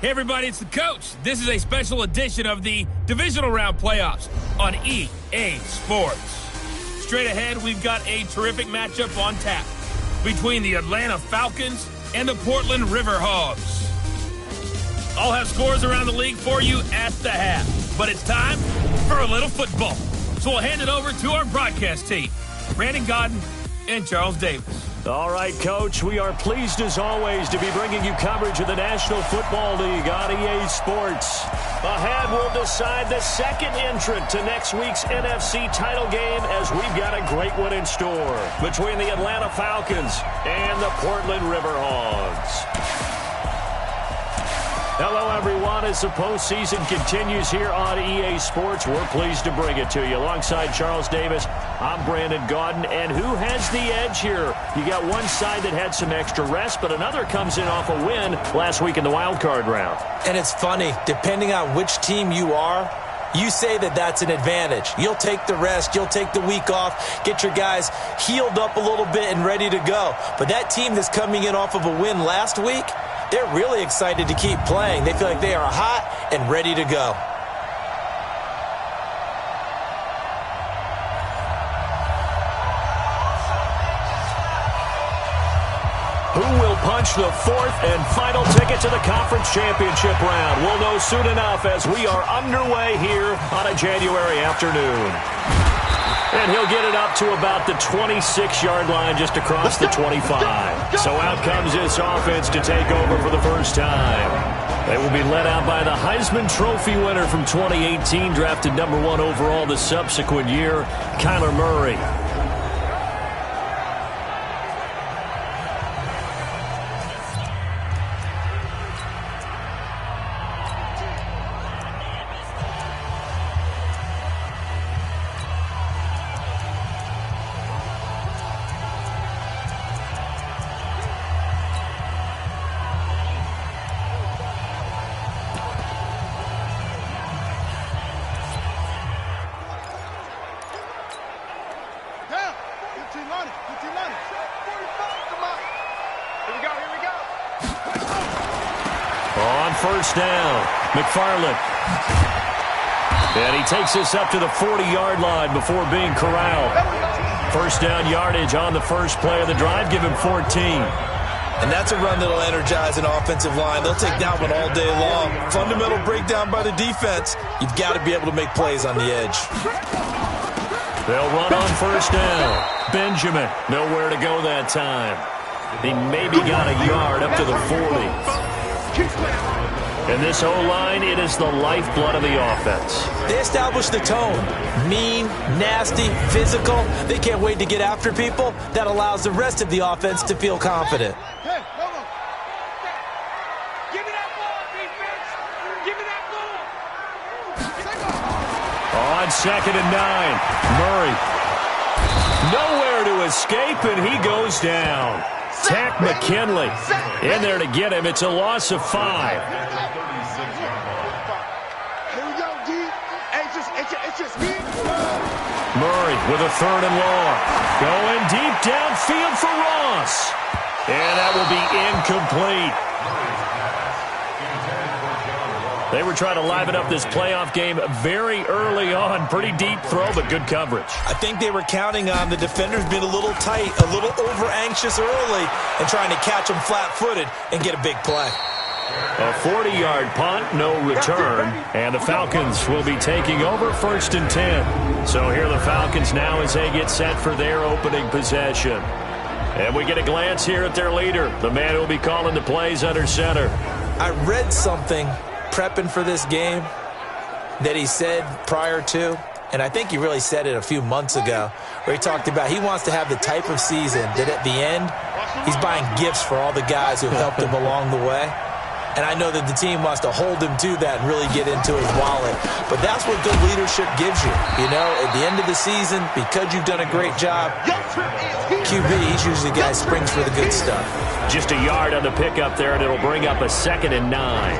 Hey everybody, it's the coach. This is a special edition of the Divisional Round Playoffs on EA Sports. Straight ahead, we've got a terrific matchup on tap between the Atlanta Falcons and the Portland River Hogs. I'll have scores around the league for you at the half, but it's time for a little football. So we'll hand it over to our broadcast team, Brandon Godden and Charles Davis. All right, Coach, we are pleased as always to be bringing you coverage of the National Football League on EA Sports. Ahead, we'll decide the second entrant to next week's NFC title game as we've got a great one in store between the Atlanta Falcons and the Portland River Hogs. Hello, everyone. As the postseason continues here on EA Sports, we're pleased to bring it to you. Alongside Charles Davis, I'm Brandon Godden. And who has the edge here? You got one side that had some extra rest, but another comes in off a win last week in the wild card round. And it's funny, depending on which team you are, you say that that's an advantage. You'll take the rest. You'll take the week off, get your guys healed up a little bit and ready to go. But that team that's coming in off of a win last week, they're really excited to keep playing. They feel like they are hot and ready to go. Who will punch the fourth and final ticket to the conference championship round? We'll know soon enough as we are underway here on a January afternoon. And he'll get it up to about the 26-yard line just across the 25. So out comes this offense to take over for the first time. They will be led out by the Heisman Trophy winner from 2018, drafted #1 overall the subsequent year, Kyler Murray. First down, McFarland. And he takes this up to the 40-yard line before being corralled. First down yardage on the first play of the drive, give him 14. And that's a run that'll energize an offensive line. They'll take that one all day long. Fundamental breakdown by the defense. You've got to be able to make plays on the edge. They'll run on first down. Benjamin, nowhere to go that time. He maybe got a yard up to the 40. And this O-line, it is the lifeblood of the offense. They establish the tone. Mean, nasty, physical. They can't wait to get after people. That allows the rest of the offense to feel confident. Hey, come on. Give me that ball, defense. Give me that ball. On 2nd and 9, Murray. Nowhere to escape, and he goes down. Tack McKinley in there to get him. It's a loss of 5. Murray with a 3rd and long. Going deep downfield for Ross. And that will be incomplete. They were trying to liven up this playoff game very early on. Pretty deep throw, but good coverage. I think they were counting on the defenders being a little tight, a little over-anxious early, and trying to catch them flat-footed and get a big play. A 40-yard punt, no return, and the Falcons will be taking over 1st and 10. So here are the Falcons now as they get set for their opening possession. And we get a glance here at their leader, the man who will be calling the plays under center. I read something prepping for this game that he said prior to, and I think he really said it a few months ago, where he talked about he wants to have the type of season that at the end, he's buying gifts for all the guys who helped him along the way. And I know that the team wants to hold him to that and really get into his wallet. But that's what good leadership gives you. You know, at the end of the season, because you've done a great job, QB, he's usually the guy who springs for the good stuff. Just a yard on the pickup there, and it'll bring up a 2nd and 9.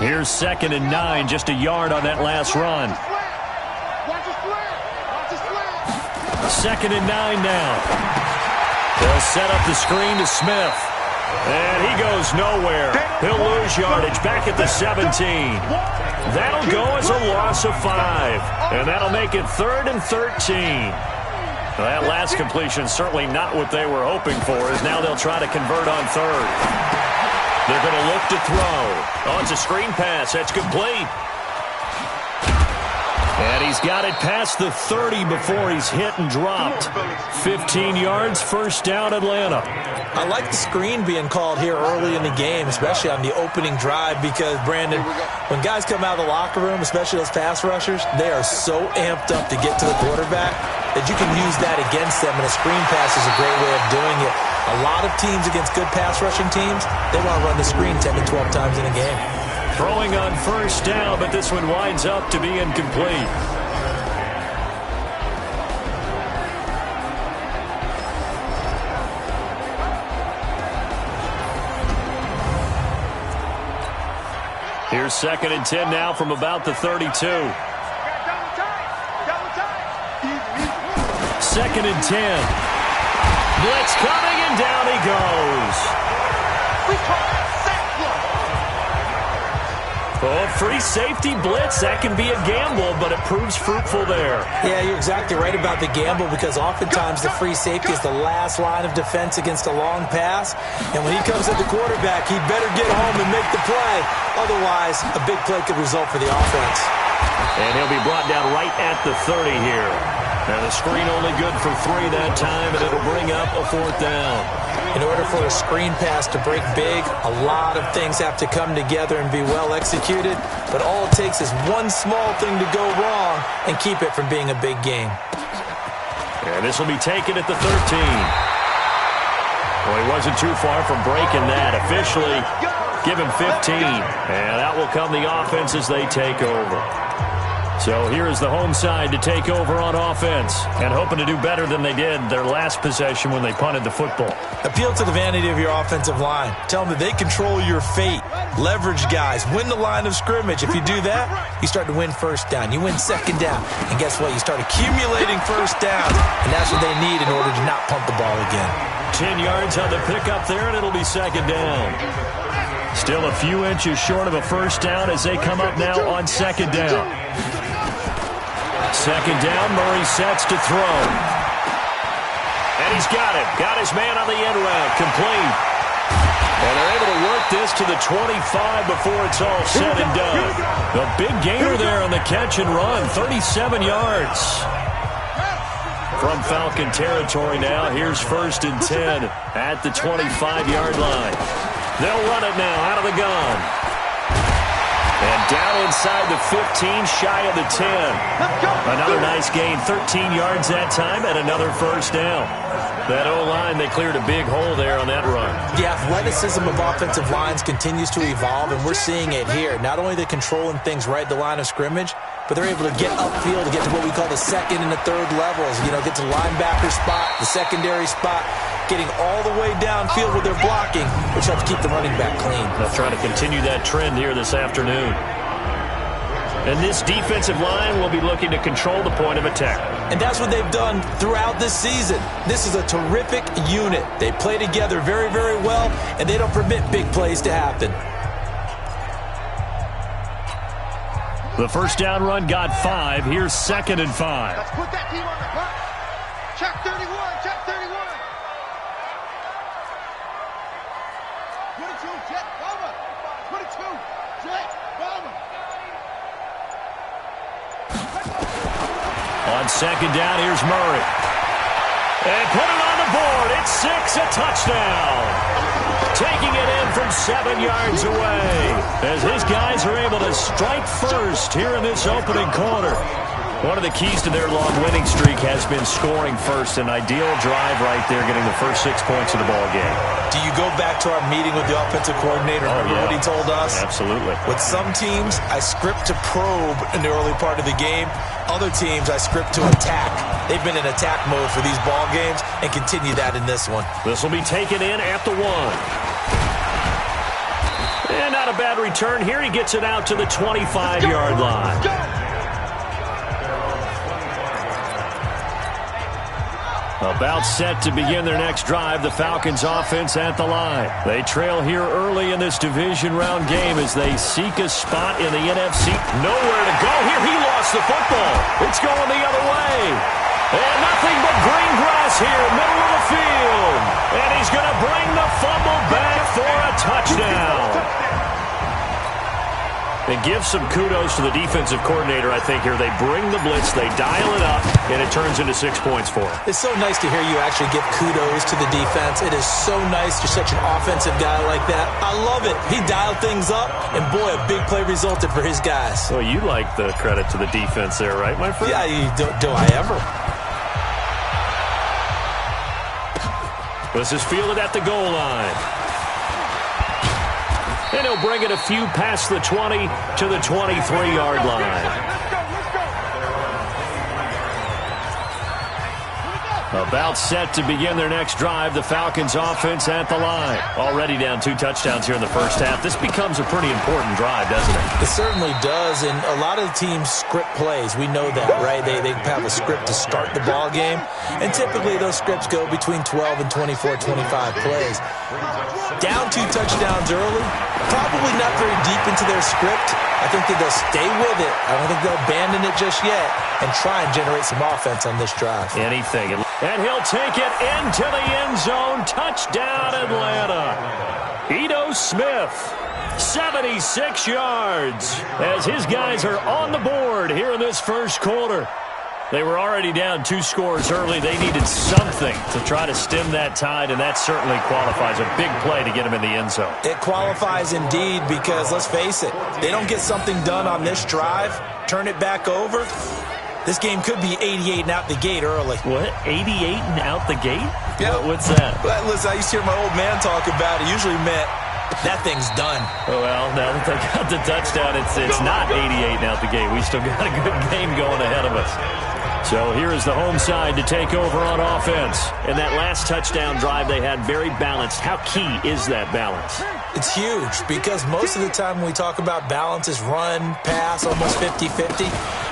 Here's 2nd and 9, just a yard on that last run. 2nd and 9 now. They'll set up the screen to Smith. And he goes nowhere. He'll lose yardage back at the 17. That'll go as a loss of 5. And that'll make it 3rd and 13. Well, that last completion certainly not what they were hoping for, as now they'll try to convert on 3rd. They're going to look to throw. Oh, it's a screen pass. That's complete. And he's got it past the 30 before he's hit and dropped. 15 yards, first down, Atlanta. I like the screen being called here early in the game, especially on the opening drive, because, Brandon, when guys come out of the locker room, especially those pass rushers, they are so amped up to get to the quarterback that you can use that against them, and a screen pass is a great way of doing it. A lot of teams against good pass rushing teams, they want to run the screen 10 to 12 times in a game. Throwing on first down, but this one winds up to be incomplete. Here's 2nd and 10 now from about the 32. 2nd and 10. Blitz coming, and down he goes. We call that sack block. Oh, free safety blitz. That can be a gamble, but it proves fruitful there. Yeah, you're exactly right about the gamble, because oftentimes the free safety is the last line of defense against a long pass. And when he comes at the quarterback, he better get home and make the play. Otherwise, a big play could result for the offense. And he'll be brought down right at the 30 here. And the screen only good for 3 that time, and it'll bring up a 4th down. In order for a screen pass to break big, a lot of things have to come together and be well executed. But all it takes is one small thing to go wrong and keep it from being a big game. And this will be taken at the 13. Well, he wasn't too far from breaking that. Officially, give him 15. And out will come the offense as they take over. So here is the home side to take over on offense, and hoping to do better than they did their last possession when they punted the football. Appeal to the vanity of your offensive line. Tell them that they control your fate. Leverage guys. Win the line of scrimmage. If you do that, you start to win first down. You win second down. And guess what? You start accumulating first downs, and that's what they need in order to not punt the ball again. 10 yards on the pickup there, and it'll be second down. Still a few inches short of a first down as they come up now on second down. Second down, Murray sets to throw. And he's got it. Got his man on the end route. Complete. And they're able to work this to the 25 before it's all said and done. The big gainer there on the catch and run. 37 yards. From Falcon territory now, here's 1st and 10 at the 25-yard line. They'll run it now out of the gun. And down inside the 15, shy of the 10. Another nice gain, 13 yards that time, and another first down. That O-line, they cleared a big hole there on that run. The athleticism of offensive lines continues to evolve, and we're seeing it here. Not only are they controlling things right at the line of scrimmage, but they're able to get upfield to get to what we call the 2nd and the 3rd levels. You know, get to the linebacker spot, the secondary spot, getting all the way downfield with their blocking, which helps keep the running back clean. They'll try to continue that trend here this afternoon. And this defensive line will be looking to control the point of attack. And that's what they've done throughout this season. This is a terrific unit. They play together very, very well, and they don't permit big plays to happen. The first down run got 5. Here's 2nd and 5. Let's put that team on the clock. Check 31. Check 31. 22. Jet. Bomber. 22. Jet. Bomber. On second down, here's Murray. And put it on the board. It's 6, a touchdown. Taking it in from 7 yards away as his guys are able to strike first here in this opening quarter. One of the keys to their long winning streak has been scoring first. An ideal drive right there, getting the first 6 points of the ball game. Do you go back to our meeting with the offensive coordinator? Remember what he told us? Absolutely. With some teams, I script to probe in the early part of the game. Other teams, I script to attack. They've been in attack mode for these ball games and continue that in this one. This will be taken in at the 1. And not a bad return here. He gets it out to the 25-yard line. About set to begin their next drive, the Falcons offense at the line. They trail here early in this division round game as they seek a spot in the NFC. Nowhere to go here. He lost the football. It's going the other way. And nothing but green grass here, middle of the field. And he's going to bring the fumble back for a touchdown. And give some kudos to the defensive coordinator, I think, here. They bring the blitz, they dial it up, and it turns into 6 points for them. It's so nice to hear you actually give kudos to the defense. It is so nice. You're such an offensive guy like that. I love it. He dialed things up, and boy, a big play resulted for his guys. Well, you like the credit to the defense there, right, my friend? Yeah, do I ever? This is fielded at the goal line. And he'll bring it a few past the 20 to the 23-yard line. About set to begin their next drive, the Falcons offense at the line. Already down 2 touchdowns here in the first half. This becomes a pretty important drive, doesn't it? It certainly does, and a lot of the teams script plays. We know that, right? They have a script to start the ball game, and typically those scripts go between 12 and 24, 25 plays. Down 2 touchdowns early, probably not very deep into their script. I think that they'll stay with it. I don't think they'll abandon it just yet and try and generate some offense on this drive. Anything. And he'll take it into the end zone. Touchdown, Atlanta. Ito Smith, 76 yards, as his guys are on the board here in this first quarter. They were already down 2 scores early. They needed something to try to stem that tide, and that certainly qualifies. A big play to get him in the end zone. It qualifies indeed because, let's face it, they don't get something done on this drive, turn it back over, this game could be 88 and out the gate early. What? 88 and out the gate? Yeah. What's that? Well, listen, I used to hear my old man talk about it. Usually meant that thing's done. Well, now that they got the touchdown, it's not 88 and out the gate. We still got a good game going ahead of us. So here is the home side to take over on offense. And that last touchdown drive they had very balanced. How key is that balance? It's huge because most of the time when we talk about balance is run, pass, almost 50-50.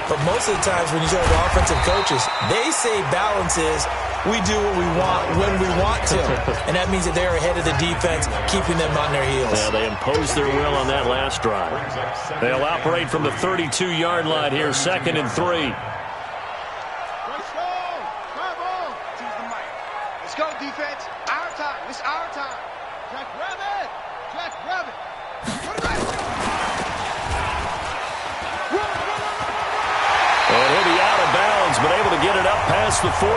But most of the times when you talk to offensive coaches, they say balance is we do what we want when we want to. And that means that they're ahead of the defense, keeping them on their heels. Yeah, they imposed their will on that last drive. They'll operate from the 32-yard line here, 2nd and 3. Let's go, defense. Our time. It's our time. Jack Rabbit. Jack Rabbit. And he'll be out of bounds, but able to get it up past the 45.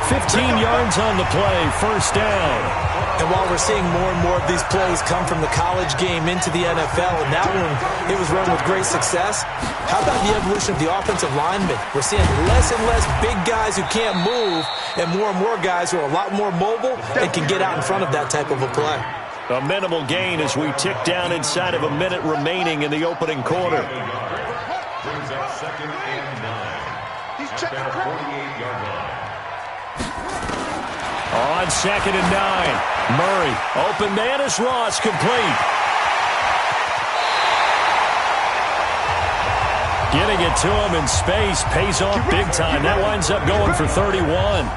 15 yards on the play, first down. And while we're seeing more and more of these plays come from the college game into the NFL, and that one, it was run with great success, how about the evolution of the offensive linemen? We're seeing less and less big guys who can't move and more guys who are a lot more mobile and can get out in front of that type of a play. A minimal gain as we tick down inside of a minute remaining in the opening quarter. He's checking 48-yard line. On 2nd and 9. Murray, open man is Ross, complete. Getting it to him in space pays off big time. That winds up going for 31.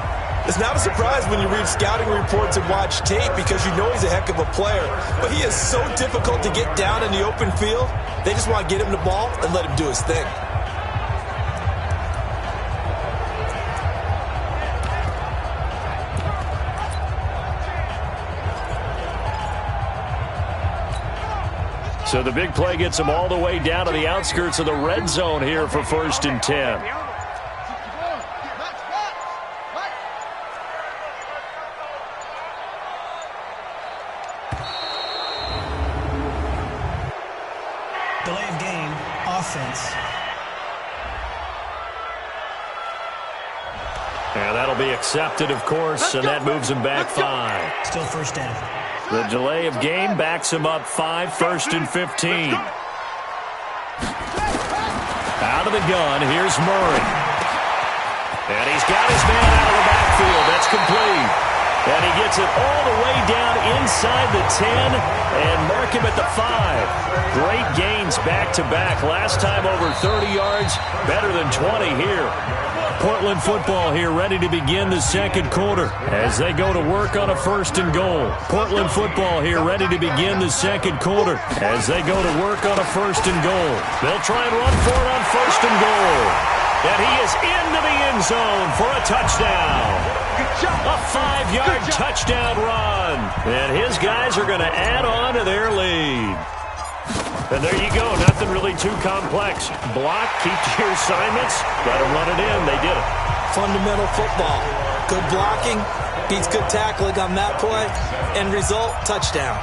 It's not a surprise when you read scouting reports and watch tape because you know he's a heck of a player. But he is so difficult to get down in the open field. They just want to get him the ball and let him do his thing. So the big play gets him all the way down to the outskirts of the red zone here for 1st and 10. Delay of game, offense. And that'll be accepted, of course, and that moves him back 5. Still first down. The delay of game backs him up 5, 1st and 15. Out of the gun, here's Murray. And he's got his man out of the backfield. That's complete. And he gets it all the way down inside the 10 and mark him at the 5. Great gains back-to-back. Last time over 30 yards, better than 20 here. Portland football here, ready to begin the second quarter as they go to work on a 1st and goal. Portland football here, ready to begin the second quarter as they go to work on a 1st and goal. They'll try and run for it on 1st and goal. And he is into the end zone for a touchdown. A 5-yard touchdown run. And his guys are going to add on to their lead. And there you go. Nothing really too complex. Block, keep to your assignments, let them run it in. They did it. Fundamental football. Good blocking beats good tackling on that play. End result, touchdown.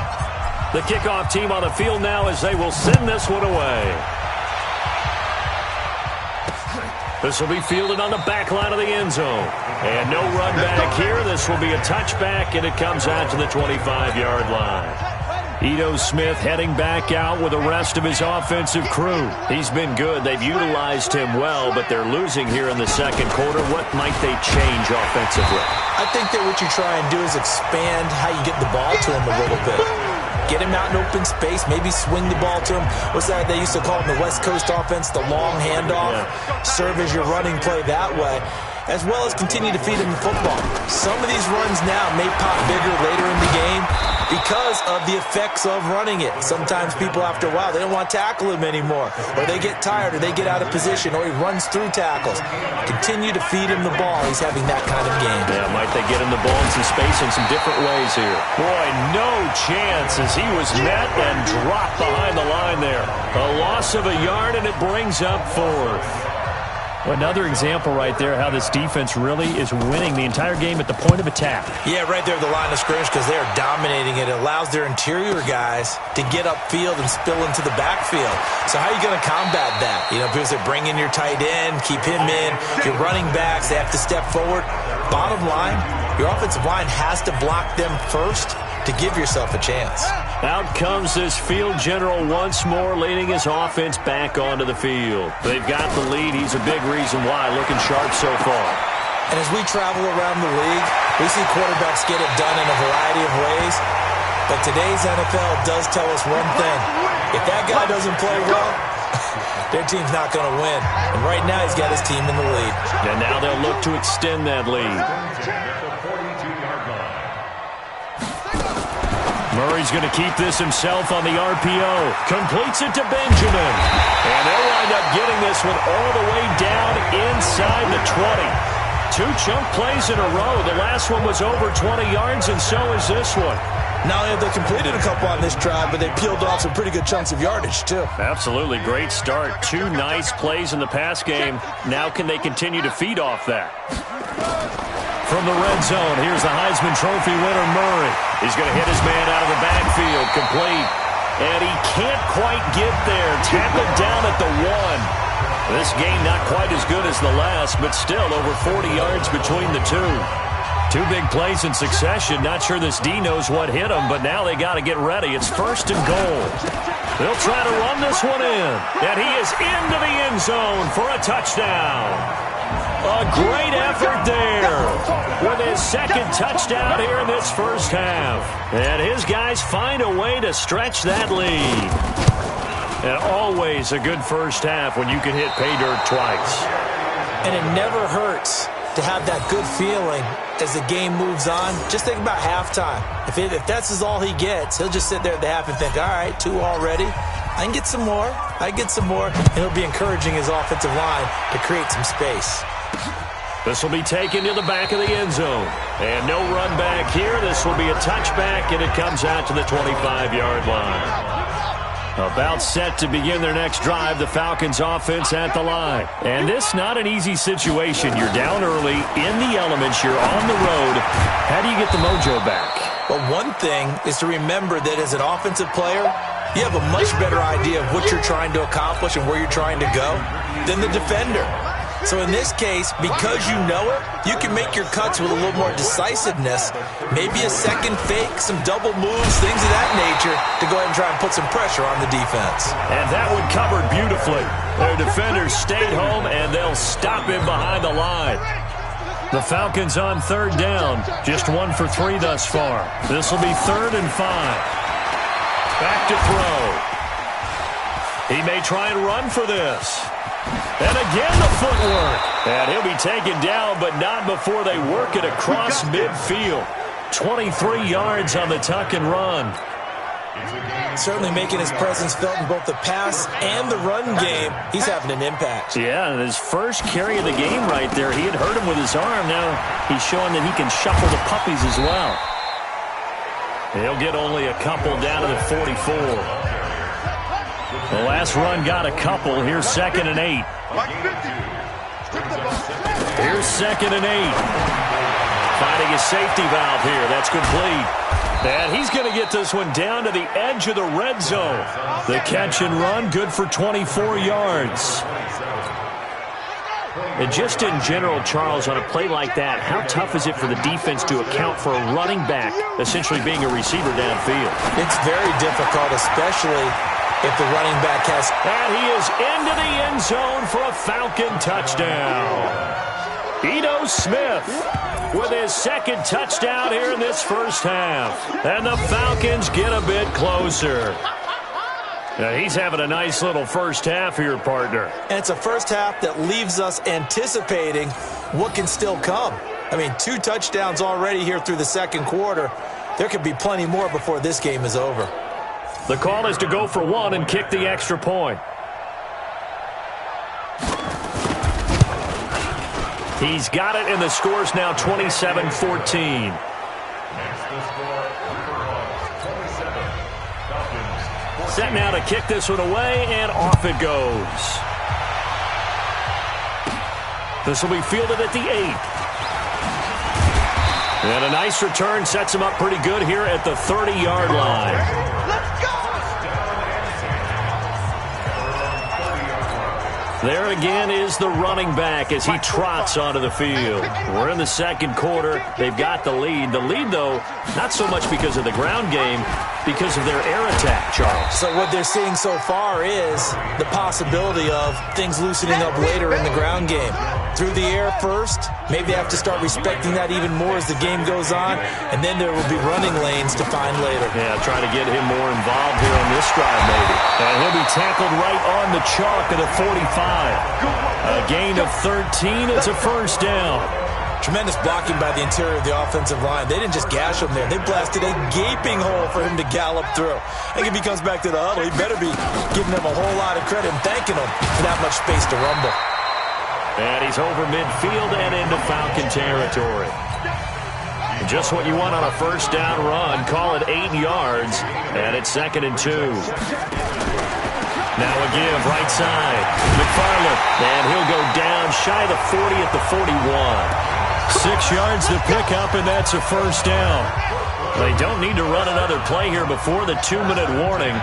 The kickoff team on the field now as they will send this one away. This will be fielded on the back line of the end zone. And no run back here. This will be a touchback, and it comes out to the 25-yard line. Ito Smith heading back out with the rest of his offensive crew. He's been good. They've utilized him well, but they're losing here in the second quarter. What might they change offensively? I think that what you try and do is expand how you get the ball to him a little bit. Get him out in open space, maybe swing the ball to him. What's that they used to call in the West Coast offense, the long handoff? Yeah. Serve as your running play that way, as well as continue to feed him the football. Some of these runs now may pop bigger later in the game because of the effects of running it. Sometimes people, after a while, they don't want to tackle him anymore, or they get tired, or they get out of position, or he runs through tackles. Continue to feed him the ball. He's having that kind of game. Yeah, might they get him the ball in some space in some different ways here. Boy, no chance as he was met and dropped behind the line there. A loss of a yard, and it brings up 4th. Another example right there how this defense really is winning the entire game at the point of attack. Yeah, right there at the line of scrimmage because they're dominating it. It allows their interior guys to get upfield and spill into the backfield. So how are you going to combat that? You know, people say bring in your tight end, keep him in. Your running backs, they have to step forward. Bottom line, your offensive line has to block them first to give yourself a chance. Out comes this field general once more, leading his offense back onto the field. They've got the lead. He's a big reason why, looking sharp so far. And as we travel around the league, we see quarterbacks get it done in a variety of ways. But today's NFL does tell us one thing. If that guy doesn't play well, their team's not going to win. And right now he's got his team in the lead. And now they'll look to extend that lead. Murray's going to keep this himself on the RPO. Completes it to Benjamin. And they'll wind up getting this one all the way down inside the 20. 2 chunk plays in a row. The last one was over 20 yards, and so is this one. Not only have they completed a couple on this drive, but they peeled off some pretty good chunks of yardage, too. Absolutely. Great start. 2 nice plays in the pass game. Now can they continue to feed off that? From the red zone, here's the Heisman Trophy winner, Murray. He's going to hit his man out of the backfield, complete. And he can't quite get there. Tackled down at the 1. This game not quite as good as the last, but still over 40 yards between the 2. 2 big plays in succession. Not sure this D knows what hit him, but now they got to get ready. It's 1st and goal. They'll try to run this one in. And he is into the end zone for a touchdown. A great effort there with his 2nd touchdown here in this first half. And his guys find a way to stretch that lead. And always a good first half when you can hit pay dirt twice. And it never hurts to have that good feeling as the game moves on. Just think about halftime. If that's all he gets, he'll just sit there at the half and think, all right, 2 already. I can get some more. And he'll be encouraging his offensive line to create some space. This will be taken to the back of the end zone. And no run back here. This will be a touchback, and it comes out to the 25-yard line. About set to begin their next drive, the Falcons offense at the line. And this not an easy situation. You're down early, in the elements, you're on the road. How do you get the mojo back? Well, one thing is to remember that as an offensive player, you have a much better idea of what you're trying to accomplish and where you're trying to go than the defender. So in this case, because you know it, you can make your cuts with a little more decisiveness, maybe a second fake, some double moves, things of that nature, to go ahead and try and put some pressure on the defense. And that one covered beautifully. Their defenders stayed home, and they'll stop him behind the line. The Falcons on 3rd down, just 1 for 3 thus far. This will be 3rd and 5. Back to throw. He may try and run for this. And again the footwork. And he'll be taken down, but not before they work it across midfield. 23 yards on the tuck and run. Certainly making his presence felt in both the pass and the run game. He's having an impact. Yeah, and his first carry of the game right there, he had hurt him with his arm. Now he's showing that he can shuffle the puppies as well. He'll get only a couple down to the 44. The last run got a couple. Here's 2nd and 8. Here's 2nd and 8. Finding a safety valve here. That's complete. And he's going to get this one down to the edge of the red zone. The catch and run, good for 24 yards. And just in general, Charles, on a play like that, how tough is it for the defense to account for a running back essentially being a receiver downfield? It's very difficult, especially if the running back has... And he is into the end zone for a Falcon touchdown. Ito Smith with his 2nd touchdown here in this first half. And the Falcons get a bit closer. Now he's having a nice little first half here, partner. And it's a first half that leaves us anticipating what can still come. I mean, 2 touchdowns already here through the 2nd quarter. There could be plenty more before this game is over. The call is to go for 1 and kick the extra point. He's got it, and the score's now 27-14. Set now to kick this one away, and off it goes. This will be fielded at the 8. And a nice return sets him up pretty good here at the 30-yard line. Let's go! There again is the running back as he trots onto the field. We're in the 2nd quarter. They've got the lead. The lead, though, not so much because of the ground game, because of their air attack, Charles. So what they're seeing so far is the possibility of things loosening up later in the ground game. Through the air first, maybe they have to start respecting that even more as the game goes on, and then there will be running lanes to find later. Yeah, try to get him more involved here on this drive, maybe. And he'll be tackled right on the chalk of the 45. A gain of 13. It's a first down. Tremendous blocking by the interior of the offensive line. They didn't just gash him there. They blasted a gaping hole for him to gallop through. I think if he comes back to the huddle, he better be giving them a whole lot of credit and thanking them for that much space to rumble. And he's over midfield and into Falcon territory. Just what you want on a first down run. Call it 8 yards, and it's 2nd and 2. Now a give, right side. McFarland, and he'll go down shy of the 40 at the 41. 6 yards to pick up, and that's a first down. They don't need to run another play here before the 2-minute warning.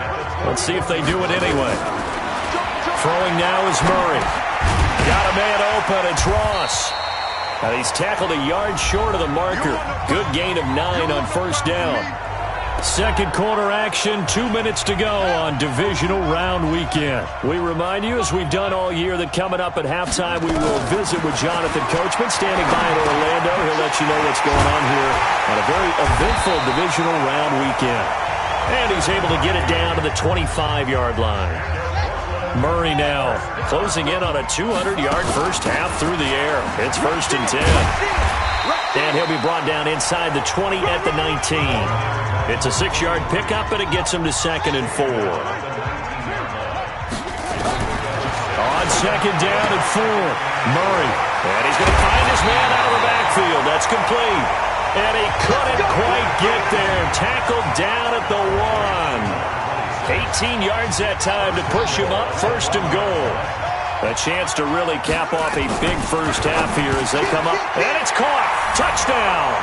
Let's see if they do it anyway. Throwing now is Murray. Got a man open, it's Ross. Now he's tackled a yard short of the marker. Good gain of 9 on first down. 2nd quarter action, 2 minutes to go on Divisional Round Weekend. We remind you, as we've done all year, that coming up at halftime, we will visit with Jonathan Coachman, standing by in Orlando. He'll let you know what's going on here on a very eventful Divisional Round Weekend. And he's able to get it down to the 25-yard line. Murray now closing in on a 200-yard first half through the air. It's 1st and 10. And he'll be brought down inside the 20 at the 19. It's a 6-yard pickup, and it gets him to 2nd and 4. On 2nd down and 4, Murray. And he's going to find his man out of the backfield. That's complete. And he couldn't quite get there. Tackled down at the 1. 18 yards that time to push him up, 1st and goal. A chance to really cap off a big first half here as they come up. And it's caught. Touchdown.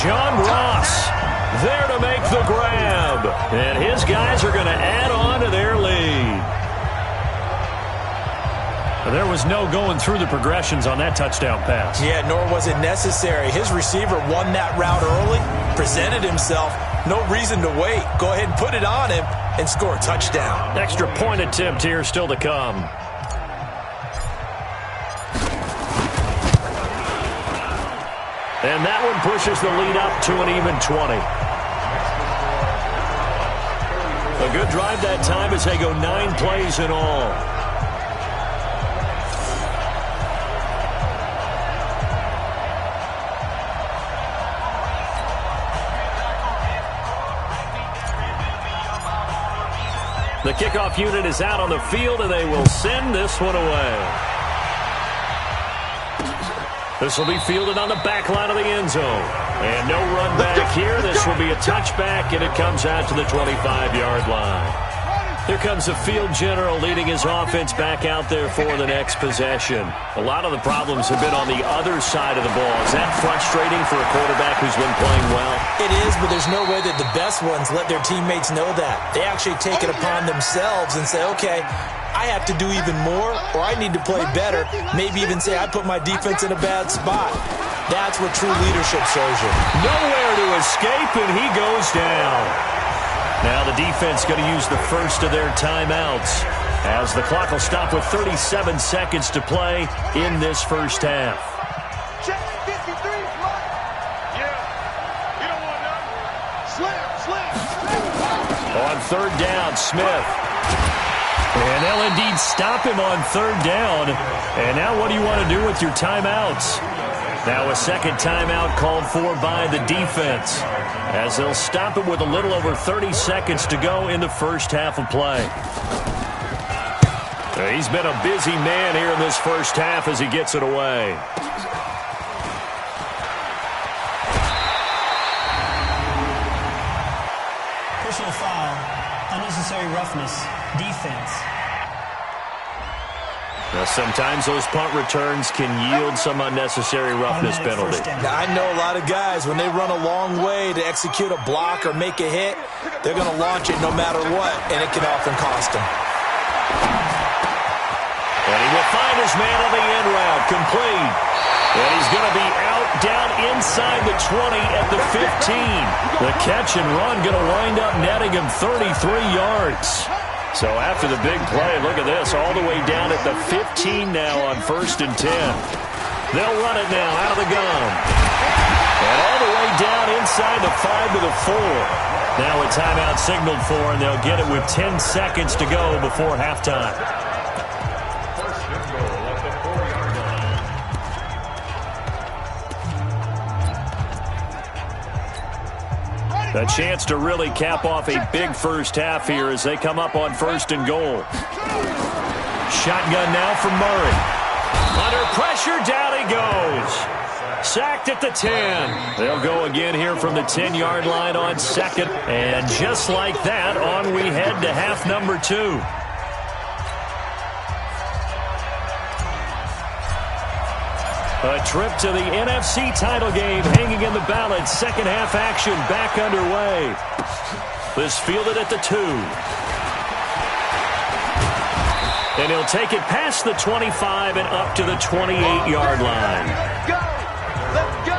John Ross there to make the grab. And his guys are going to add on to their lead. There was no going through the progressions on that touchdown pass. Yeah, nor was it necessary. His receiver won that route early, presented himself. No reason to wait. Go ahead and put it on him and score a touchdown. Extra point attempt here still to come. And that one pushes the lead up to an even 20. A good drive that time as they go 9 plays in all. The kickoff unit is out on the field, and they will send this one away. This will be fielded on the back line of the end zone. And no run back here. This will be a touchback, and it comes out to the 25-yard line. Here comes the field general leading his offense back out there for the next possession. A lot of the problems have been on the other side of the ball. Is that frustrating for a quarterback who's been playing well? It is, but there's no way that the best ones let their teammates know that. They actually take it upon themselves and say, okay, I have to do even more, or I need to play better. Maybe even say I put my defense in a bad spot. That's what true leadership shows you. Nowhere to escape, and he goes down. Now the defense going to use the first of their timeouts as the clock will stop with 37 seconds to play in this first half. Check 53, yeah. You don't want none. Slim. On third down, Smith. And they'll indeed stop him on third down. And now what do you want to do with your timeouts? Now a second timeout called for by the defense as they'll stop it with a little over 30 seconds to go in the first half of play. He's been a busy man here in this first half as he gets it away. Personal foul, unnecessary roughness, defense. Now, sometimes those punt returns can yield some unnecessary roughness penalty. Now, I know a lot of guys, when they run a long way to execute a block or make a hit, they're going to launch it no matter what, and it can often cost them. And he will find his man on the end route, complete. And he's going to be out down inside the 20 at the 15. The catch and run going to wind up netting him 33 yards. So after the big play, look at this, all the way down at the 15 now on 1st and 10. They'll run it now out of the gun. And all the way down inside the 5 to the 4. Now a timeout signaled for, and they'll get it with 10 seconds to go before halftime. A chance to really cap off a big first half here as they come up on 1st and goal. Shotgun now from Murray. Under pressure, down he goes. Sacked at the 10. They'll go again here from the 10-yard line on 2nd. And just like that, on we head to half number 2. A trip to the NFC title game hanging in the balance. Second half action back underway. This fielded at the 2. And he'll take it past the 25 and up to the 28-yard line. Let's go.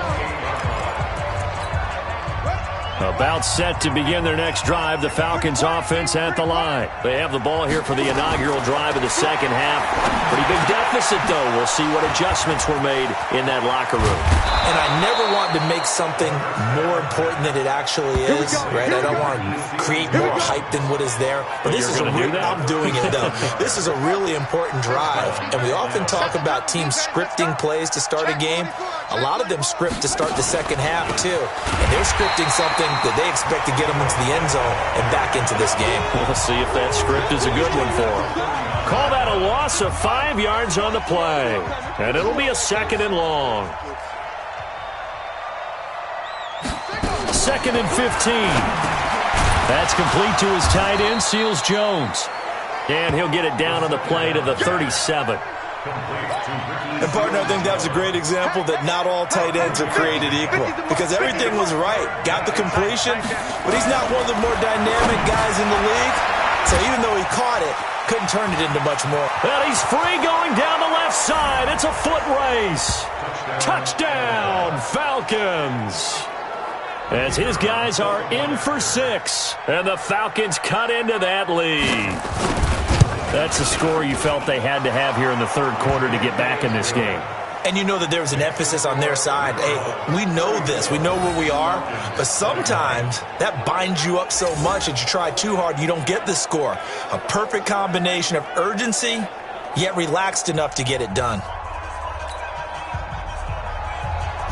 About set to begin their next drive. The Falcons offense at the line. They have the ball here for the inaugural drive of the second half. Pretty big deficit, though. We'll see what adjustments were made in that locker room. And I never want to make something more important than it actually is, right? I don't want to create more hype than what is there. But this is I'm doing it, though. This is a really important drive. And we often talk about teams scripting plays to start a game. A lot of them script to start the second half, too. And they're scripting something that they expect to get them into the end zone and back into this game. We'll see if that script is a good one for them. Call that a loss of 5 yards on the play. And it'll be a 2nd and long. 2nd and 15. That's complete to his tight end, Seals Jones. And he'll get it down on the play to the 37. And, partner, I think that was a great example that not all tight ends are created equal because everything was right. Got the completion, but he's not one of the more dynamic guys in the league. So even though he caught it, couldn't turn it into much more. And he's free going down the left side. It's a foot race. Touchdown, Falcons. As his guys are in for 6, and the Falcons cut into that lead. That's a score you felt they had to have here in the third quarter to get back in this game. And you know that there was an emphasis on their side. Hey, we know this. We know where we are. But sometimes that binds you up so much that you try too hard, you don't get the score. A perfect combination of urgency, yet relaxed enough to get it done.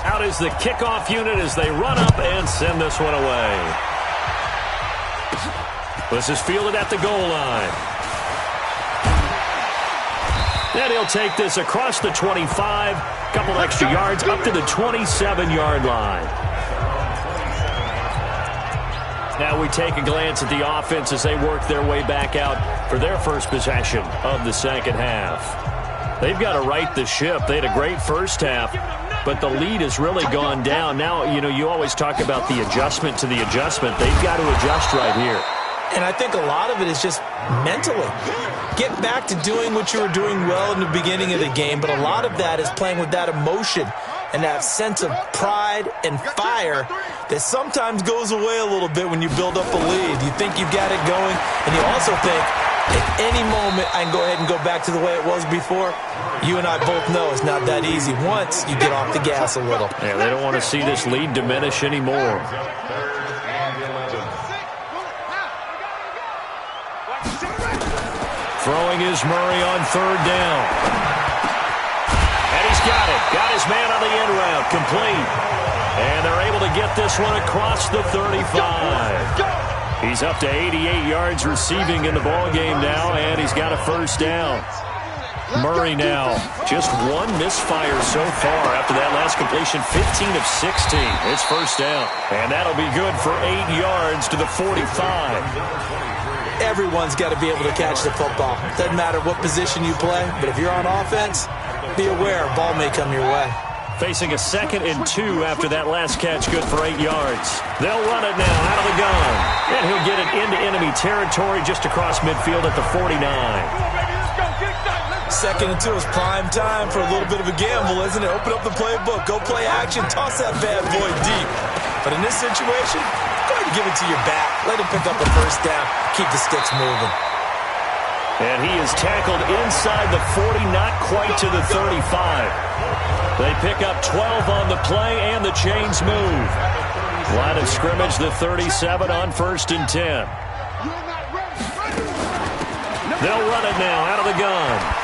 Out is the kickoff unit as they run up and send this one away. This is fielded at the goal line. And he'll take this across the 25, couple extra yards up to the 27-yard line. Now we take a glance at the offense as they work their way back out for their first possession of the second half. They've got to right the ship. They had a great first half, but the lead has really gone down. Now, you always talk about the adjustment to the adjustment. They've got to adjust right here. And I think a lot of it is just mentally. Get back to doing what you were doing well in the beginning of the game, but a lot of that is playing with that emotion and that sense of pride and fire that sometimes goes away a little bit when you build up a lead. You think you've got it going, and you also think, at any moment, I can go ahead and go back to the way it was before. You and I both know it's not that easy once you get off the gas a little. Yeah, they don't want to see this lead diminish anymore. Throwing is Murray on third down. And he's got it. Got his man on the end route. Complete. And they're able to get this one across the 35. He's up to 88 yards receiving in the ballgame now, and he's got a first down. Murray now, just one misfire so far after that last completion, 15 of 16. It's first down, and that'll be good for 8 yards to the 45. Everyone's got to be able to catch the football. Doesn't matter what position you play, but if you're on offense, be aware a ball may come your way. Facing a 2nd and 2 after that last catch, good for 8 yards. They'll run it now out of the gun, and he'll get it into enemy territory just across midfield at the 49. 2nd and 2 is prime time for a little bit of a gamble, isn't it? Open up the playbook, go play action, toss that bad boy deep. But in this situation, go ahead and give it to your back. Let him pick up a first down. Keep the sticks moving. And he is tackled inside the 40, not quite to the 35. They pick up 12 on the play, and the chains move. Line of scrimmage, the 37 on 1st and 10. They'll run it now out of the gun.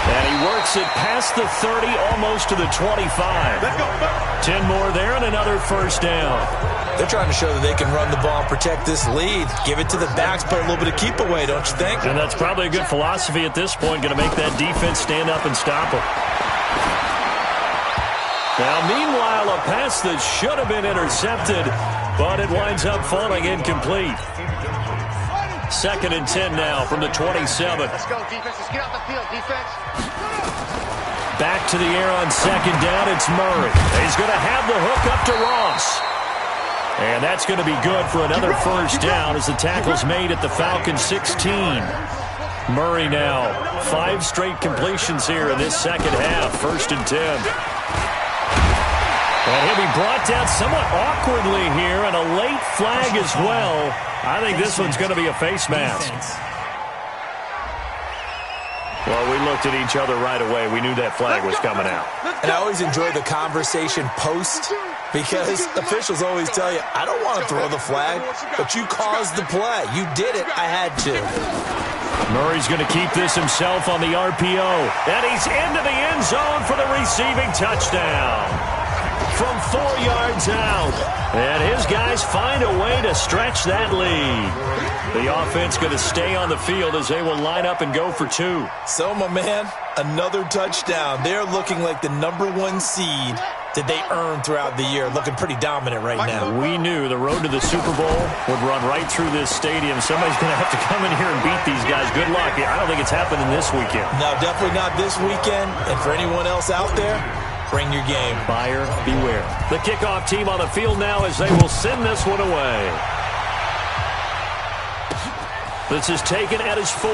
And he works it past the 30, almost to the 25. 10 more there and another first down. They're trying to show that they can run the ball and protect this lead. Give it to the backs, play a little bit of keep away, don't you think? And that's probably a good philosophy at this point, going to make that defense stand up and stop them. Now, meanwhile, a pass that should have been intercepted, but it winds up falling incomplete. 2nd and 10 now from the 27. Let's go, defense. Let's get off the field, defense. Back to the air on 2nd down. It's Murray. He's going to have the hook up to Ross. And that's going to be good for another first down as the tackle's made at the Falcons 16. Murray now, 5 straight completions here in this second half. 1st and 10. And he'll be brought down somewhat awkwardly here, and a late flag as well. I think this one's going to be a face mask. Well, we looked at each other right away. We knew that flag was coming out. And I always enjoy the conversation post, because officials always tell you, I don't want to throw the flag, but you caused the play. You did it. I had to. Murray's going to keep this himself on the RPO. And he's into the end zone for the receiving touchdown. From 4 yards out. And his guys find a way to stretch that lead. The offense going to stay on the field as they will line up and go for 2. So, my man, another touchdown. They're looking like the #1 seed that they earned throughout the year. Looking pretty dominant right now. We knew the road to the Super Bowl would run right through this stadium. Somebody's going to have to come in here and beat these guys. Good luck. I don't think it's happening this weekend. No, definitely not this weekend. And for anyone else out there, bring your game. Buyer beware. The kickoff team on the field now as they will send this one away. This is taken at his 4.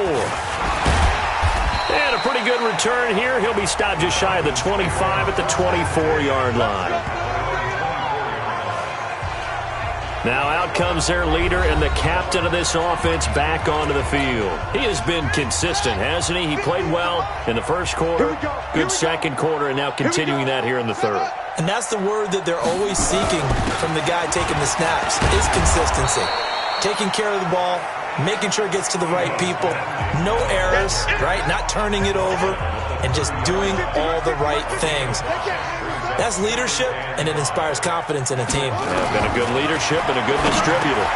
And a pretty good return here. He'll be stopped just shy of the 25 at the 24-yard line. Now out comes their leader and the captain of this offense back onto the field. He has been consistent, hasn't he? He played well in the first quarter, good second quarter, and now continuing that here in the third. And that's the word that they're always seeking from the guy taking the snaps, is consistency. Taking care of the ball, making sure it gets to the right people, no errors, right? Not turning it over, and just doing all the right things. That's leadership, and it inspires confidence in a team. Yeah, been a good leadership and a good distributor.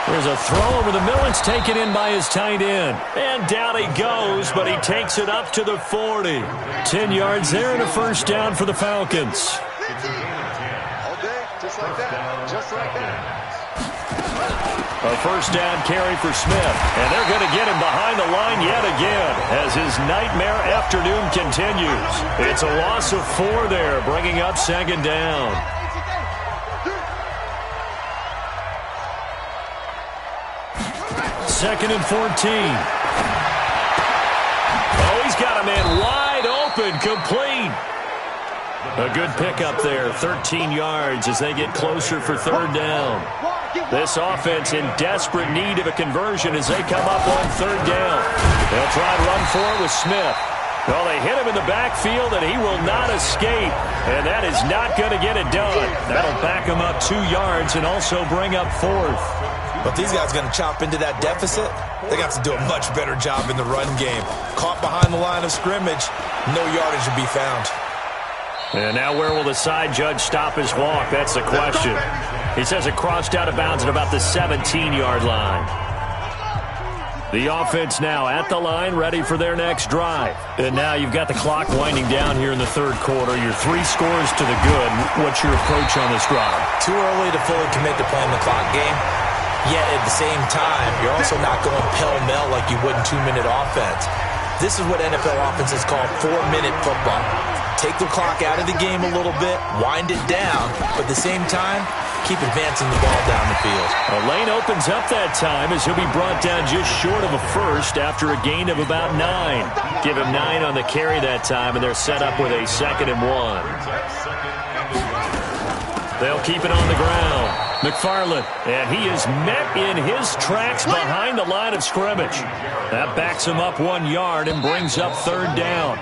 There's a throw over the middle. It's taken in by his tight end. And down he goes, but he takes it up to the 40. 10 yards there and a first down for the Falcons. All day, just like that. Just like that. A first down carry for Smith. And they're going to get him behind the line yet again as his nightmare afternoon continues. It's a loss of 4 there, bringing up second down. Second and 14. Oh, he's got a man wide open, complete. A good pickup there, 13 yards as they get closer for third down. This offense in desperate need of a conversion as they come up on third down. They'll try to run for it with Smith. Well, they hit him in the backfield, and he will not escape. And that is not going to get it done. That'll back him up 2 yards and also bring up fourth. But these guys are going to chop into that deficit. They got to do a much better job in the run game. Caught behind the line of scrimmage, no yardage to be found. And now where will the side judge stop his walk? That's the question. He says it crossed out of bounds at about the 17-yard line. The offense now at the line, ready for their next drive. And now you've got the clock winding down here in the third quarter. You're 3 scores to the good. What's your approach on this drive? Too early to fully commit to playing the clock game. Yet at the same time, you're also not going pell-mell like you would in 2-minute offense. This is what NFL offenses call 4-minute football. Take the clock out of the game a little bit, wind it down, but at the same time, keep advancing the ball down the field. A lane opens up that time as he'll be brought down just short of a first after a gain of about 9. Give him 9 on the carry that time, and they're set up with a 2nd and 1. They'll keep it on the ground. McFarland, and he is met in his tracks behind the line of scrimmage. That backs him up 1 yard and brings up third down.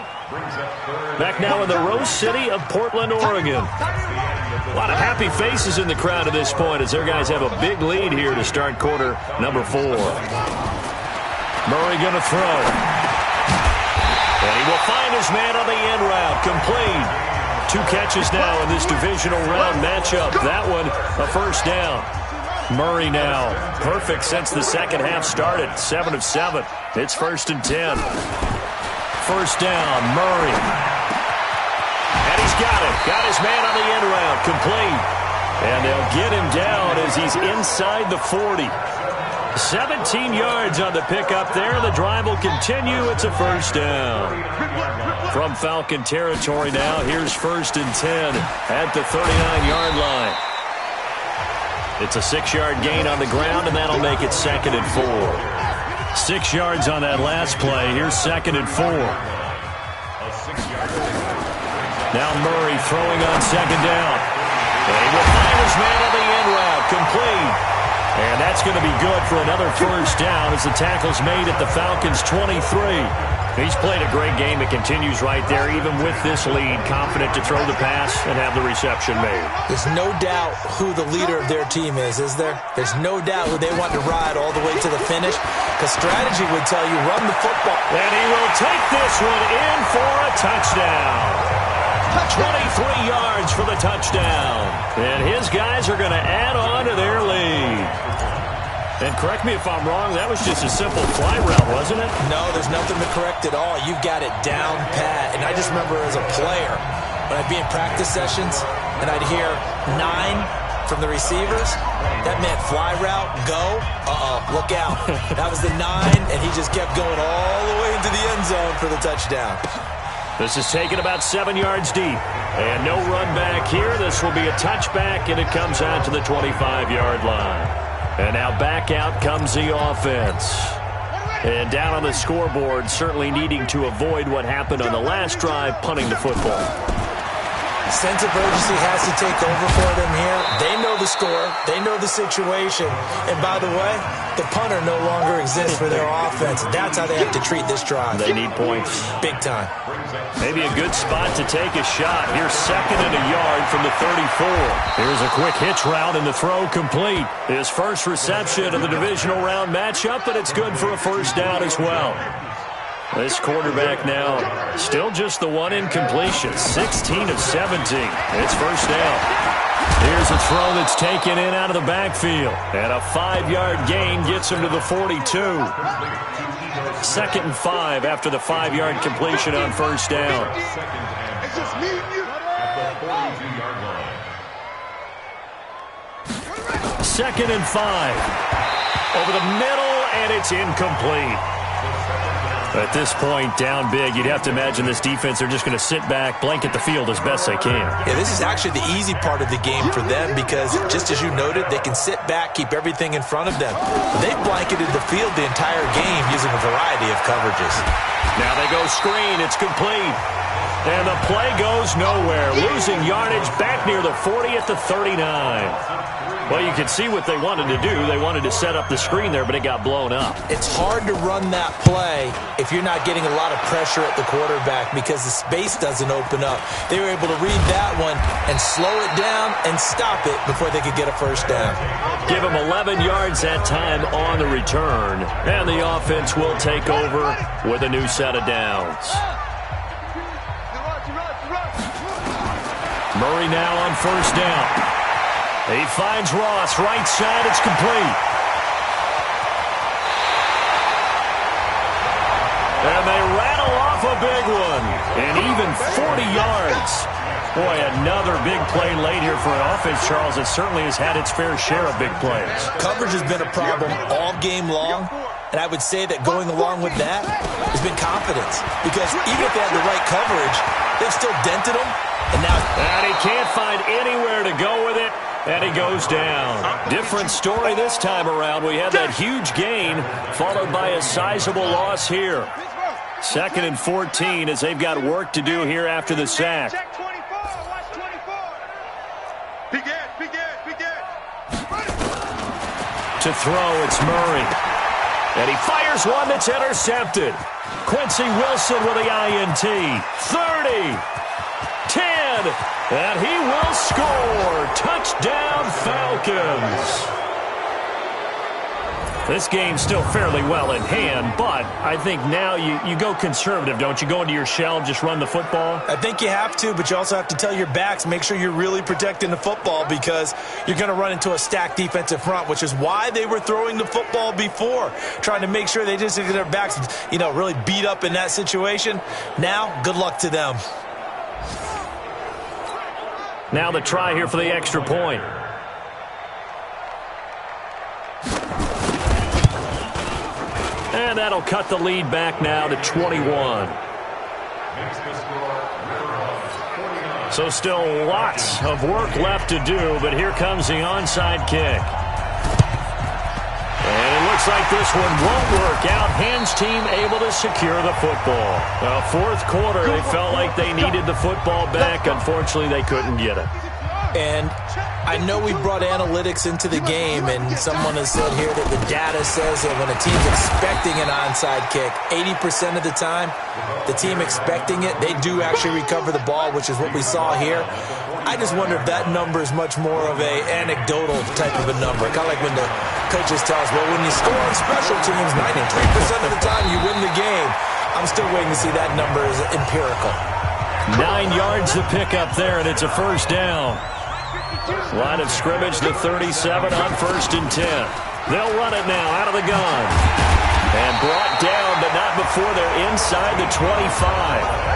Back now in the Rose City of Portland, Oregon. A lot of happy faces in the crowd at this point as their guys have a big lead here to start quarter number 4. Murray going to throw. And he will find his man on the end route, complete. 2 catches now in this divisional round matchup. That one, a first down. Murray now, perfect since the second half started. 7 of 7. It's 1st and 10. First down, Murray. And he's got it. Got his man on the end route, complete. And they'll get him down as he's inside the 40. 17 yards on the pickup there. The drive will continue. It's a first down. From Falcon territory now, here's 1st and 10 at the 39-yard line. It's a 6-yard gain on the ground, and that'll make it 2nd and 4. 6 yards on that last play. Here's 2nd and 4. Now Murray throwing on 2nd down. And he will find his man on the end route, complete. And that's going to be good for another first down as the tackle's made at the Falcons' 23. He's played a great game. It continues right there, even with this lead, confident to throw the pass and have the reception made. There's no doubt who the leader of their team is there? There's no doubt who they want to ride all the way to the finish, because strategy would tell you run the football. And he will take this one in for a touchdown. 23 yards for the touchdown. And his guys are going to add on to their lead. And correct me if I'm wrong, that was just a simple fly route, wasn't it? No, there's nothing to correct at all. You've got it down pat. And I just remember as a player, when I'd be in practice sessions and I'd hear 9 from the receivers, that meant fly route, go, look out. That was the 9, and he just kept going all the way into the end zone for the touchdown. This is taken about 7 yards deep. And no run back here. This will be a touchback, and it comes out to the 25-yard line. And now back out comes the offense. And down on the scoreboard, certainly needing to avoid what happened on the last drive, punting the football. Sense of urgency has to take over for them here. They know the score. They know the situation. And by the way, the punter no longer exists for their offense. That's how they have to treat this drive. They need points. Big time. Maybe a good spot to take a shot. Here's 2nd and a yard from the 34. Here's a quick hitch route and the throw complete. His first reception of the divisional round matchup, but it's good for a first down as well. This quarterback now still just the one incompletion. 16 of 17. It's first down. Here's a throw that's taken in out of the backfield. And a 5-yard gain gets him to the 42. 2nd and 5 after the 5-yard completion on first down. It's just me and you. At the 42-yard line. 2nd and 5. Over the middle, and it's incomplete. At this point, down big, you'd have to imagine this defense, they're just going to sit back, blanket the field as best they can. Yeah, this is actually the easy part of the game for them because, just as you noted, they can sit back, keep everything in front of them. They've blanketed the field the entire game using a variety of coverages. Now they go screen. It's complete. And the play goes nowhere. Losing yardage back near the 40 at the 39. Well, you can see what they wanted to do. They wanted to set up the screen there, but it got blown up. It's hard to run that play if you're not getting a lot of pressure at the quarterback because the space doesn't open up. They were able to read that one and slow it down and stop it before they could get a first down. Give them 11 yards that time on the return. And the offense will take over with a new set of downs. Murray now on first down. He finds Ross, right side, it's complete. And they rattle off a big one. And even 40 yards. Boy, another big play late here for an offense, Charles, that certainly has had its fair share of big plays. Coverage has been a problem all game long. And I would say that going along with that has been confidence. Because even if they had the right coverage, they've still dented them. And he can't find anywhere to go with it. And he goes down. Different story this time around. We had that huge gain followed by a sizable loss here. 2nd and 14 as they've got work to do here after the sack. Check 24. Watch 24. Begin. To throw, it's Murray. And he fires one that's intercepted. Quincy Wilson with the INT. 30. 10. And he will score. Touchdown, Falcons. This game's still fairly well in hand, but I think now you go conservative, don't you? Go into your shell, just run the football? I think you have to, but you also have to tell your backs, make sure you're really protecting the football because you're going to run into a stacked defensive front, which is why they were throwing the football before, trying to make sure they just get their backs, really beat up in that situation. Now, good luck to them. Now the try here for the extra point. And that'll cut the lead back now to 21. So still lots of work left to do, but here comes the onside kick. And it looks like this one won't work out. Hands team able to secure the football. Well, 4th quarter, they felt like they needed the football back. Unfortunately, they couldn't get it. And I know we brought analytics into the game, and someone has said here that the data says that when a team's expecting an onside kick, 80% of the time, the team expecting it, they do actually recover the ball, which is what we saw here. I just wonder if that number is much more of a anecdotal type of a number. Kind of like when the coaches tell us, well, when you score on special teams, 93% of the time you win the game. I'm still waiting to see that number as empirical. 9 yards to pick up there, and it's a first down. Line of scrimmage to 37 on 1st and 10. They'll run it now out of the gun. And brought down, but not before they're inside the 25.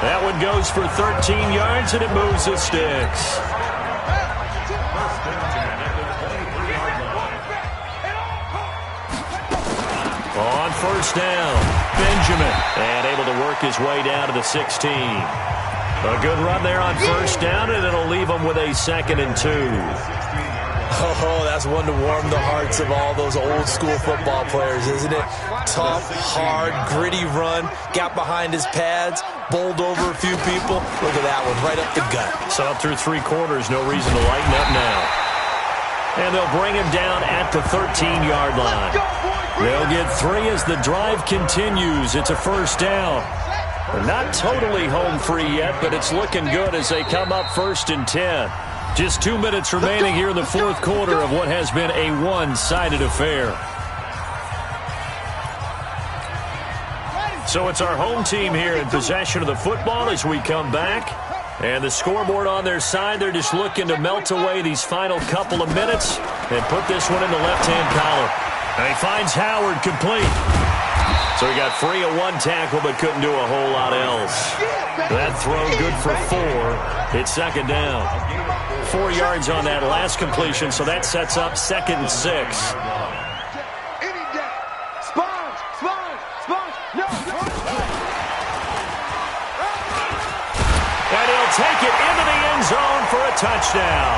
That one goes for 13 yards, and it moves the sticks. On first down, Benjamin. And able to work his way down to the 16. A good run there on first down, and it'll leave them with a 2nd and 2. Oh, that's one to warm the hearts of all those old school football players, isn't it? Tough, hard, gritty run, got behind his pads, bowled over a few people. Look at that one, right up the gut. So up through 3 quarters, no reason to lighten up now. And they'll bring him down at the 13-yard line. They'll get 3 as the drive continues. It's a first down. They're not totally home free yet, but it's looking good as they come up 1st and 10. Just 2 minutes remaining here in the 4th quarter of what has been a one-sided affair. So it's our home team here in possession of the football as we come back. And the scoreboard on their side, they're just looking to melt away these final couple of minutes and put this one in the left-hand column. And he finds Howard complete. So he got free of one tackle but couldn't do a whole lot else. That throw good for 4. It's second down. 4 yards on that last completion, so that sets up 2nd and 6. And he'll take it into the end zone for a touchdown.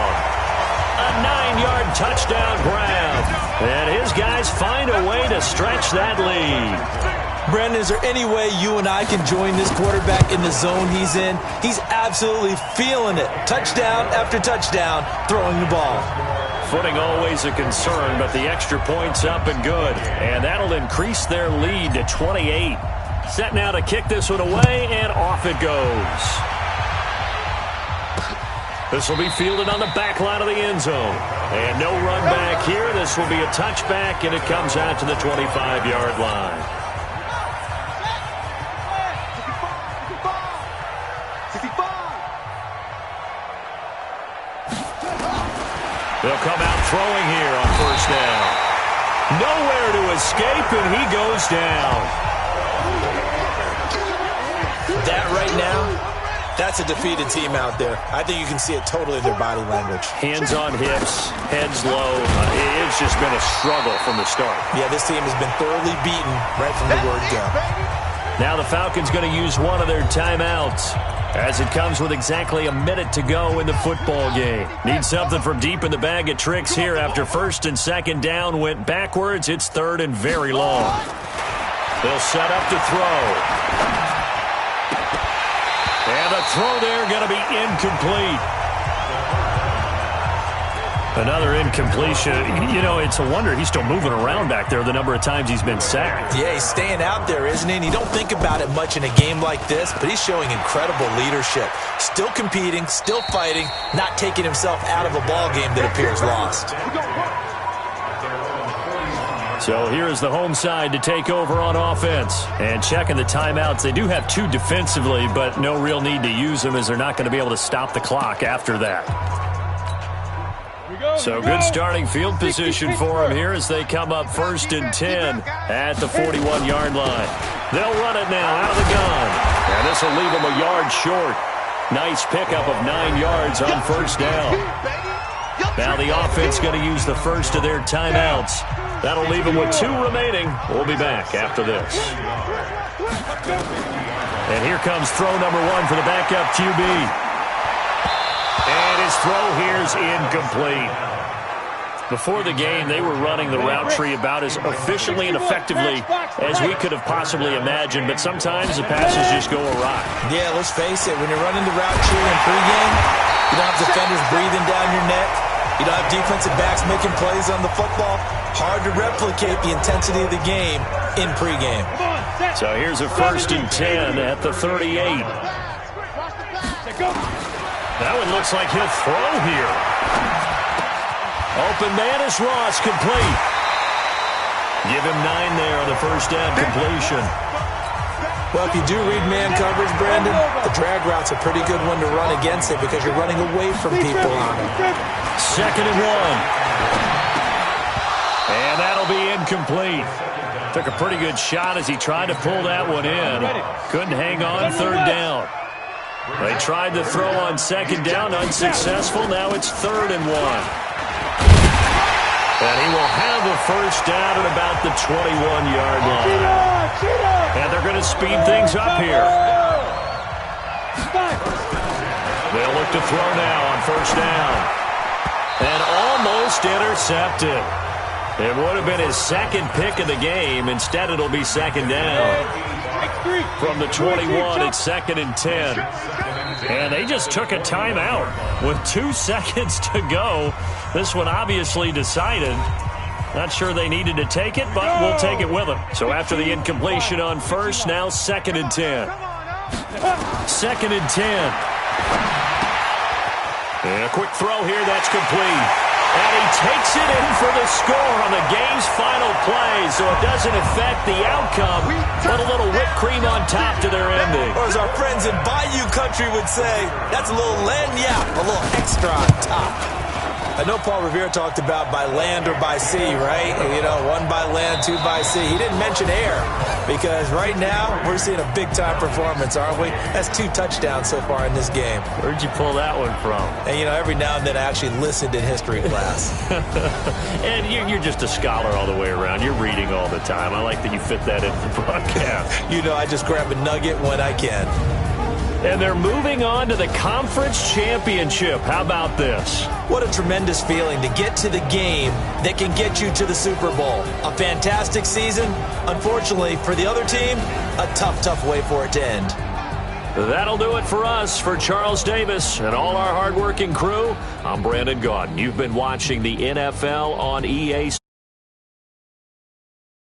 A 9-yard touchdown grab. And his guys find a way to stretch that lead. Brandon, is there any way you and I can join this quarterback in the zone he's in? He's absolutely feeling it. Touchdown after touchdown, throwing the ball. Footing always a concern, but the extra point's up and good. And that'll increase their lead to 28. Set now to kick this one away, and off it goes. This will be fielded on the back line of the end zone. And no run back here. This will be a touchback, and it comes out to the 25-yard line. They'll come out throwing here on first down. Nowhere to escape, and he goes down. That right now, that's a defeated team out there. I think you can see it totally in their body language. Hands on hips, heads low. It's just been a struggle from the start. Yeah, this team has been thoroughly beaten right from the word go. Now the Falcons going to use one of their timeouts as it comes with exactly a minute to go in the football game. Need something from deep in the bag of tricks here after 1st and 2nd down went backwards. It's 3rd and very long. They'll set up to throw. And the throw there going to be incomplete. Another incompletion. You know, it's a wonder he's still moving around back there the number of times he's been sacked. Yeah, he's staying out there, isn't he? And you don't think about it much in a game like this, but he's showing incredible leadership. Still competing, still fighting, not taking himself out of a ball game that appears lost. So here is the home side to take over on offense. And checking the timeouts, they do have 2 defensively, but no real need to use them as they're not going to be able to stop the clock after that. So good starting field position for them here as they come up 1st and 10 at the 41-yard line. They'll run it now out of the gun. And this will leave them a yard short. Nice pickup of 9 yards on first down. Now the offense going to use the first of their timeouts. That'll leave them with 2 remaining. We'll be back after this. And here comes throw number 1 for the backup QB. And his throw here is incomplete. Before the game, they were running the route tree about as efficiently and effectively as we could have possibly imagined, but sometimes the passes just go awry. Yeah, let's face it, when you're running the route tree in pregame, you don't have defenders breathing down your neck. You don't have defensive backs making plays on the football. Hard to replicate the intensity of the game in pregame. So here's a 1st and 10 at the 38. That one looks like he'll throw here. Open man is Ross, complete. Give him 9 there on the first down completion. Well, if you do read man coverage, Brandon, the drag route's a pretty good one to run against it because you're running away from people on it. 2nd and 1. And that'll be incomplete. Took a pretty good shot as he tried to pull that one in. Couldn't hang on 3rd down. They tried to throw on 2nd down, unsuccessful. Now it's 3rd and 1. And he will have the first down at about the 21-yard line. And they're going to speed things up here. They'll look to throw now on first down. And almost intercepted. It would have been his 2nd pick of the game. Instead, it'll be 2nd down. From the 21, it's 2nd and 10. And they just took a timeout with 2 seconds to go. This one obviously decided. Not sure they needed to take it, but we'll take it with them. So after the incompletion on first, now 2nd and 10. 2nd and 10. And a quick throw here, that's complete. And he takes it in for the score on the game's his final play, so it doesn't affect the outcome, but a little whipped cream on top to their ending. Or as our friends in Bayou Country would say, that's a little lagniappe, a little extra on top. I know Paul Revere talked about by land or by sea, right? You know, 1 by land, 2 by sea. He didn't mention air because right now we're seeing a big-time performance, aren't we? That's 2 touchdowns so far in this game. Where'd you pull that one from? And, you know, every now and then I actually listened in history class. And you're just a scholar all the way around. You're reading all the time. I like that you fit that into the broadcast. You know, I just grab a nugget when I can. And they're moving on to the conference championship. How about this? What a tremendous feeling to get to the game that can get you to the Super Bowl. A fantastic season. Unfortunately, for the other team, a tough, tough way for it to end. That'll do it for us. For Charles Davis and all our hardworking crew, I'm Brandon Gaudin. You've been watching the NFL on EA